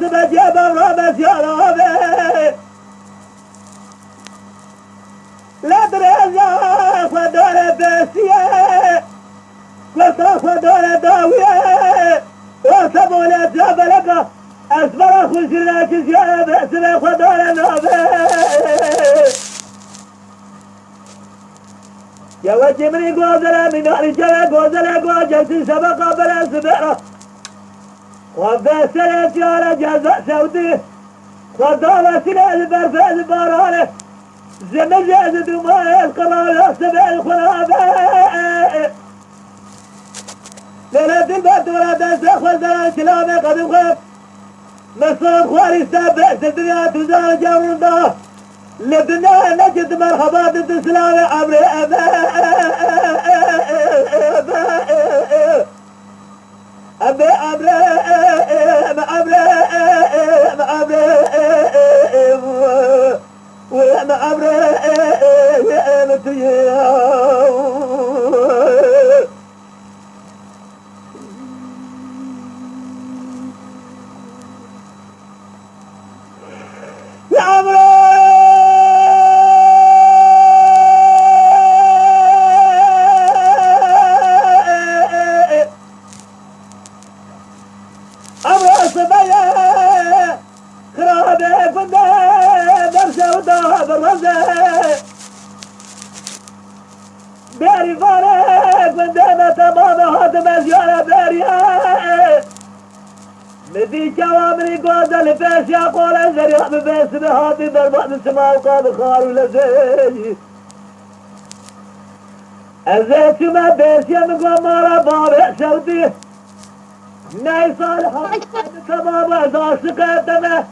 سبت يا برامج يا رابي لا دريزا خدار بسيه وصا خدار داويه وصبولة جبلك أسبر خسرنا كسيا بأسنا خدار نابي يا وجه مني قوزلا من نار جلا قوزلا قوجل سبق بلا سبرة وبسلا جارة جزاء سودي خدار سلا برفع البارانه زمجاز دماء القرار سبع الخرابة ليلة البرد ولا تنسى خلدنا سلامة قد مخف مصر خواري سابع الدنيا تزال جاورنا لبنا نجد مرحبا ضد سلامة أمر وأنا أمري يا عمري عمري صبايا خرابي فندق درسه ودهب الرزق باري فارق فندق تمام هاتم ازيارة باريا مدي جوامري قوزل فيش يا قول الزريع ببيس بهاتي بربع السماء وقاد خار ولزي الزيت ما بيس يا مقمارة بابع سودي ناي صالحة تمام ازاس قدمه